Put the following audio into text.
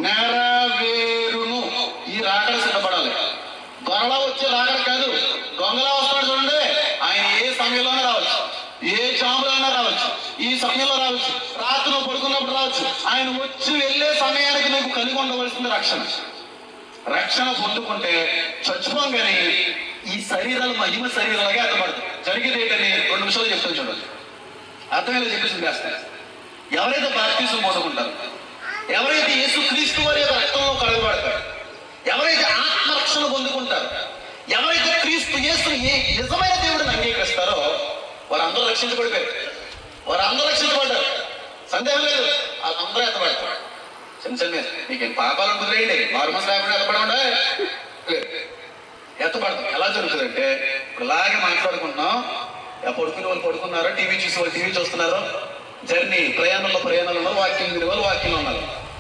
నెరవేరును. ఈ రాకడ సిద్ధపడాలి. త్వరలో వచ్చే రాకడ కాదు, దొంగలా వస్తాడు చూడండి. ఆయన ఏ సమయంలోనే రావచ్చు, ఏ జాములోనే రావచ్చు, ఈ సమయంలో రావచ్చు, రాత్రి నువ్వు పడుకున్నప్పుడు రావచ్చు. ఆయన వచ్చి వెళ్ళే సమయానికి నువ్వు కలిగి ఉండవలసింది రక్షణ. రక్షణ పొందుకుంటే చచ్చిపోగానే ఈ శరీరాలు మహిమ శరీరాలుగా అర్థపడతాయి. జరిగేది ఏంటని 2 నిమిషాలు చెప్తాను చూడండి. అర్థమేలా చెప్పేసి వేస్తాను. ఎవరైతే బాప్తిసం పొందుకుంటారు, ఎవరైతే యేసు క్రీస్తు వారి యొక్క రక్తంలో కడగబడతారు, ఎవరైతే ఆత్మరక్షణ పొందుకుంటారు, ఎవరైతే క్రీస్తు యేసుని నిజమైన దేవుడిని అంగీకరిస్తారో వారందరూ రక్షించబడిపోయారు. వారందరూ రక్షించబడ్డారు, సందేహం లేదు. వాళ్ళందరూ ఎత్తబడతారు. చిన్న నీకేం పాపాలను కుదిరేయండి, 6 మాసాలు లేకుండా ఎత్తపడకుండా ఎత్తపడతాం. ఎలా జరుగుతుందంటే ఇప్పుడు ఇలాగే మాట్లాడుకుంటున్నాం. పడుకునే వాళ్ళు పడుకున్నారో, టీవీ చూసే వాళ్ళు టీవీ చూస్తున్నారు, జర్నీ ప్రయాణాలు ఉన్నారు, వాకింగ్ వినే వాళ్ళు వాకింగ్ ఉన్నారు.